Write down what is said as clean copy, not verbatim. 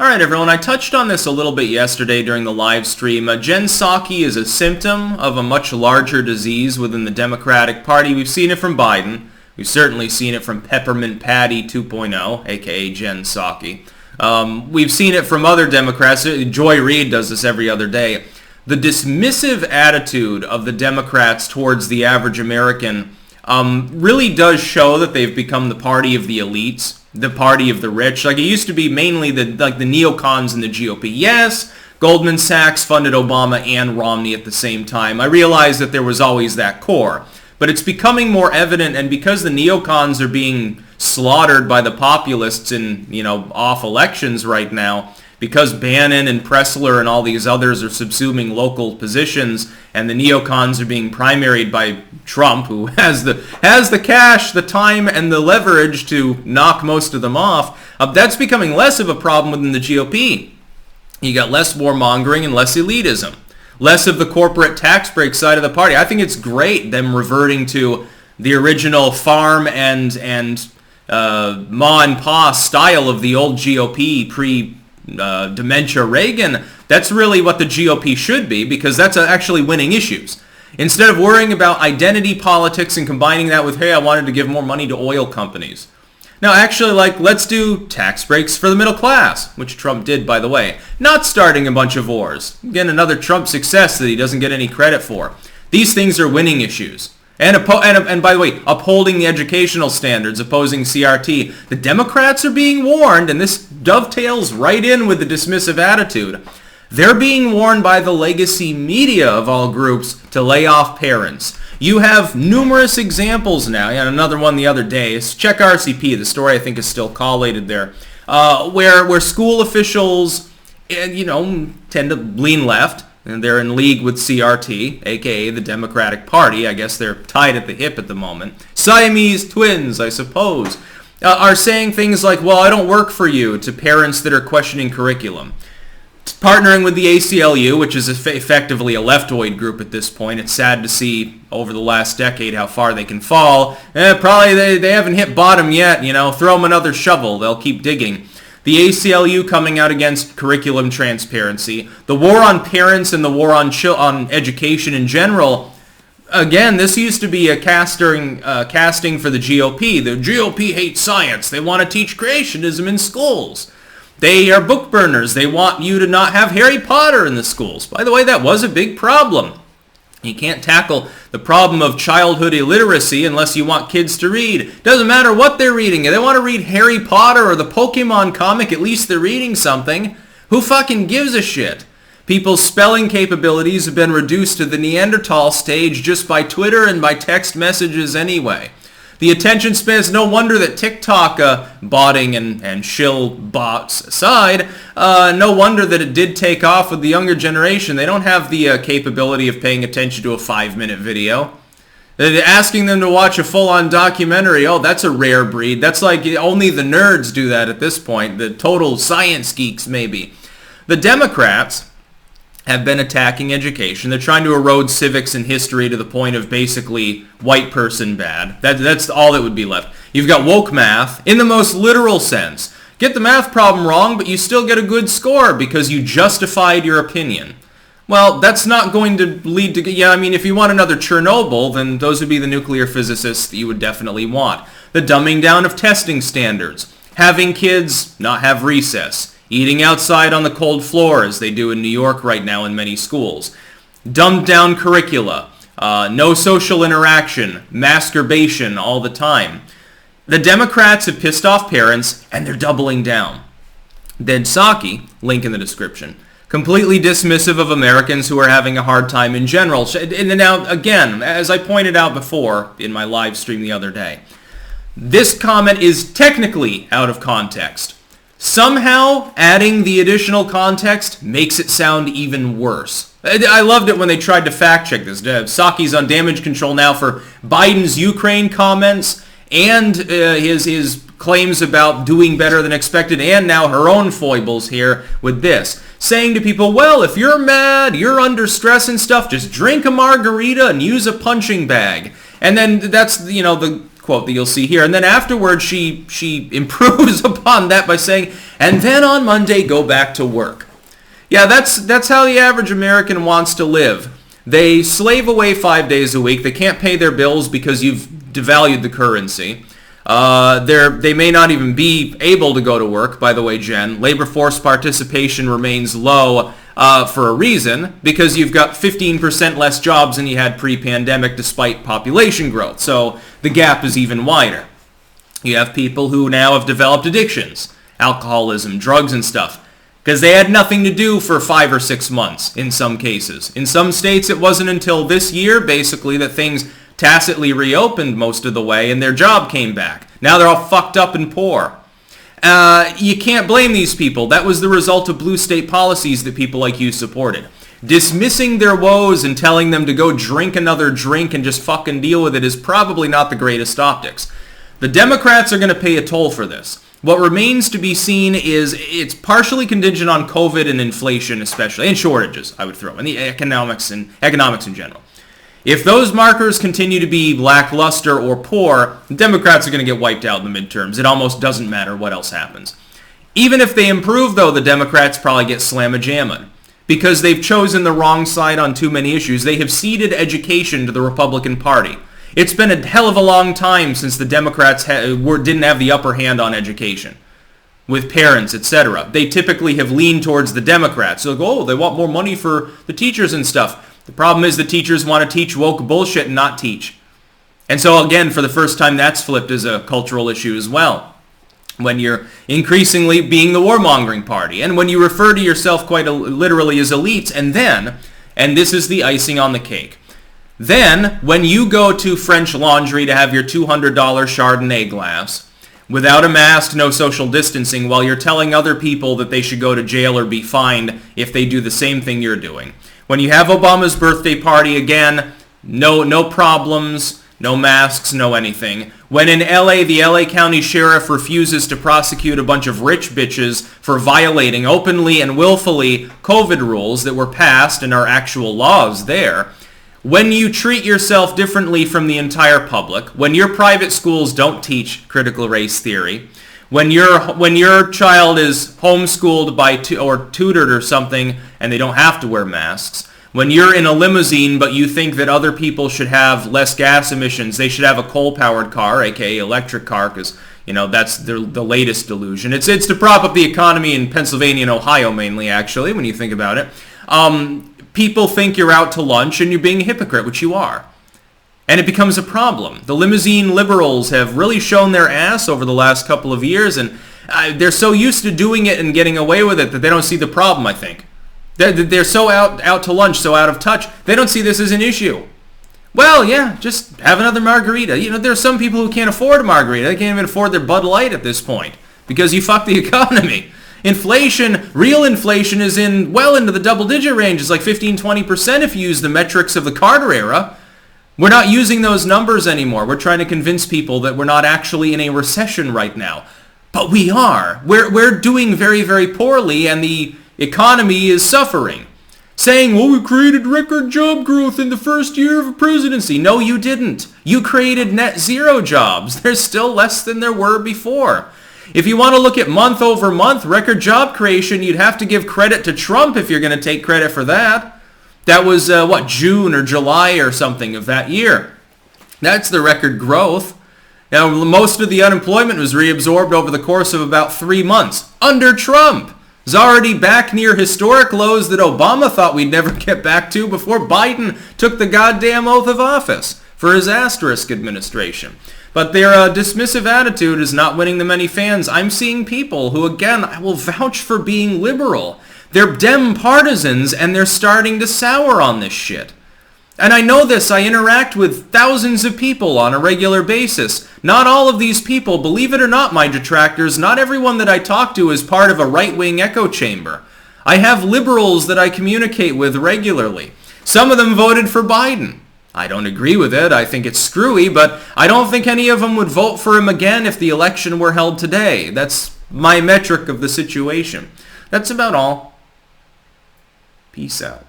All right, everyone, I touched on this a little bit yesterday during the live stream. Jen Psaki is a symptom of a much larger disease within the Democratic Party. We've seen it from Biden. We've certainly seen it from Peppermint Patty 2.0, a.k.a. Jen Psaki. We've seen it from other Democrats. Joy Reid does this every other day. The dismissive attitude of the Democrats towards the average American really does show that they've become the party of the elites, the party of the rich. Like, it used to be mainly the neocons in the GOP. Yes, Goldman Sachs funded Obama and Romney at the same time. I realize that there was always that core. But it's becoming more evident, and because the neocons are being slaughtered by the populists in, off elections right now, because Bannon and Pressler and all these others are subsuming local positions, and the neocons are being primaried by Trump, who has the cash, the time, and the leverage to knock most of them off, that's becoming less of a problem within the GOP. You got less warmongering and less elitism. Less of the corporate tax break side of the party. I think it's great them reverting to the original farm and ma and pa style of the old GOP pre-dementia Reagan. That's really what the GOP should be, because that's actually winning issues. Instead of worrying about identity politics and combining that with, hey, I wanted to give more money to oil companies. Now, actually, let's do tax breaks for the middle class, which Trump did, by the way. Not starting a bunch of wars. Again, another Trump success that he doesn't get any credit for. These things are winning issues. And by the way, upholding the educational standards, opposing CRT. The Democrats are being warned, and this dovetails right in with the dismissive attitude. They're being warned by the legacy media of all groups to lay off parents. You have numerous examples now. You had another one the other day. Check RCP. The story, I think, is still collated there, where school officials, tend to lean left, and they're in league with CRT, a.k.a. the Democratic Party. I guess they're tied at the hip at the moment. Siamese twins, I suppose, are saying things like, well, I don't work for you, to parents that are questioning curriculum. Partnering with the ACLU, which is effectively a leftoid group at this point. It's sad to see over the last decade how far they can fall. Probably they haven't hit bottom yet, Throw them another shovel. They'll keep digging. The ACLU coming out against curriculum transparency. The war on parents and the war on education in general. Again, this used to be a casting for the GOP. The GOP hates science. They want to teach creationism in schools. They are book burners. They want you to not have Harry Potter in the schools. By the way, that was a big problem. You can't tackle the problem of childhood illiteracy unless you want kids to read. Doesn't matter what they're reading. If they want to read Harry Potter or the Pokemon comic, at least they're reading something. Who fucking gives a shit? People's spelling capabilities have been reduced to the Neanderthal stage just by Twitter and by text messages anyway. The attention span is no wonder that TikTok botting and shill bots aside, no wonder that it did take off with the younger generation. They don't have the capability of paying attention to a 5-minute video. Asking them to watch a full-on documentary, oh, that's a rare breed. That's like only the nerds do that at this point, the total science geeks maybe. The Democrats have been attacking education. They're trying to erode civics and history to the point of basically white person bad. That's all that would be left. You've got woke math in the most literal sense. Get the math problem wrong, but you still get a good score because you justified your opinion. Well, that's not going to lead to... if you want another Chernobyl, then those would be the nuclear physicists that you would definitely want. The dumbing down of testing standards. Having kids not have recess. Eating outside on the cold floor, as they do in New York right now in many schools. Dumbed down curricula. No social interaction. Masturbation all the time. The Democrats have pissed off parents, and they're doubling down. Then Psaki, link in the description, completely dismissive of Americans who are having a hard time in general. And now, again, as I pointed out before in my live stream the other day, this comment is technically out of context. Somehow, adding the additional context makes it sound even worse. I loved it when they tried to fact-check this. Psaki's on damage control now for Biden's Ukraine comments and his claims about doing better than expected, and now her own foibles here with this. Saying to people, well, if you're mad, you're under stress and stuff, just drink a margarita and use a punching bag. And then that's, the quote that you'll see here. And then afterwards, she improves upon that by saying, and then on Monday, go back to work. Yeah, that's how the average American wants to live. They slave away 5 days a week. They can't pay their bills because you've devalued the currency. They may not even be able to go to work, by the way, Jen. Labor force participation remains low for a reason, because you've got 15% less jobs than you had pre-pandemic despite population growth. So the gap is even wider. You have people who now have developed addictions, alcoholism, drugs and stuff, because they had nothing to do for 5 or 6 months in some cases. In some states, it wasn't until this year, basically, that things tacitly reopened most of the way and their job came back. Now they're all fucked up and poor. You can't blame these people. That was the result of blue state policies that people like you supported. Dismissing their woes and telling them to go drink another drink and just fucking deal with it is probably not the greatest optics. The Democrats are going to pay a toll for this. What remains to be seen is it's partially contingent on COVID and inflation especially, and shortages, I would throw, and the economics in general. If those markers continue to be lackluster or poor, the Democrats are going to get wiped out in the midterms. It almost doesn't matter what else happens. Even if they improve, though, the Democrats probably get slam-a-jammed because they've chosen the wrong side on too many issues. They have ceded education to the Republican Party. It's been a hell of a long time since the Democrats didn't have the upper hand on education with parents, etc. They typically have leaned towards the Democrats. So they want more money for the teachers and stuff. The problem is the teachers want to teach woke bullshit and not teach. And so again, for the first time, that's flipped as a cultural issue as well. When you're increasingly being the warmongering party, and when you refer to yourself quite literally as elites, and this is the icing on the cake, then, when you go to French Laundry to have your $200 Chardonnay glass, without a mask, no social distancing, while you're telling other people that they should go to jail or be fined if they do the same thing you're doing. When you have Obama's birthday party, again, no problems, no masks, no anything. When in LA, the LA County Sheriff refuses to prosecute a bunch of rich bitches for violating openly and willfully COVID rules that were passed and are actual laws there. When you treat yourself differently from the entire public, when your private schools don't teach critical race theory, when your child is homeschooled or tutored or something and they don't have to wear masks, when you're in a limousine but you think that other people should have less gas emissions, they should have a coal-powered car, aka electric car, because that's the latest delusion. It's to prop up the economy in Pennsylvania and Ohio mainly, actually, when you think about it. People think you're out to lunch and you're being a hypocrite, which you are. And it becomes a problem. The limousine liberals have really shown their ass over the last couple of years, and they're so used to doing it and getting away with it that they don't see the problem, I think. They're so out to lunch, so out of touch, they don't see this as an issue. Well, yeah, just have another margarita. There's some people who can't afford a margarita. They can't even afford their Bud Light at this point because you fucked the economy. Inflation, real inflation, is well into the double-digit range. It's like 15-20% if you use the metrics of the Carter era. We're not using those numbers anymore. We're trying to convince people that we're not actually in a recession right now. But we are. We're doing very, very poorly, and the economy is suffering. Saying, well, we created record job growth in the first year of a presidency. No, you didn't. You created net zero jobs. There's still less than there were before. If you want to look at month over month record job creation, you'd have to give credit to Trump if you're going to take credit for that. That was, June or July or something of that year. That's the record growth. Now, most of the unemployment was reabsorbed over the course of about 3 months under Trump. It's already back near historic lows that Obama thought we'd never get back to before Biden took the goddamn oath of office for his asterisk administration. But their dismissive attitude is not winning them any fans. I'm seeing people who, again, I will vouch for being liberal. They're Dem partisans, and they're starting to sour on this shit. And I know this. I interact with thousands of people on a regular basis. Not all of these people, believe it or not, my detractors, not everyone that I talk to is part of a right-wing echo chamber. I have liberals that I communicate with regularly. Some of them voted for Biden. I don't agree with it. I think it's screwy, but I don't think any of them would vote for him again if the election were held today. That's my metric of the situation. That's about all. Peace out.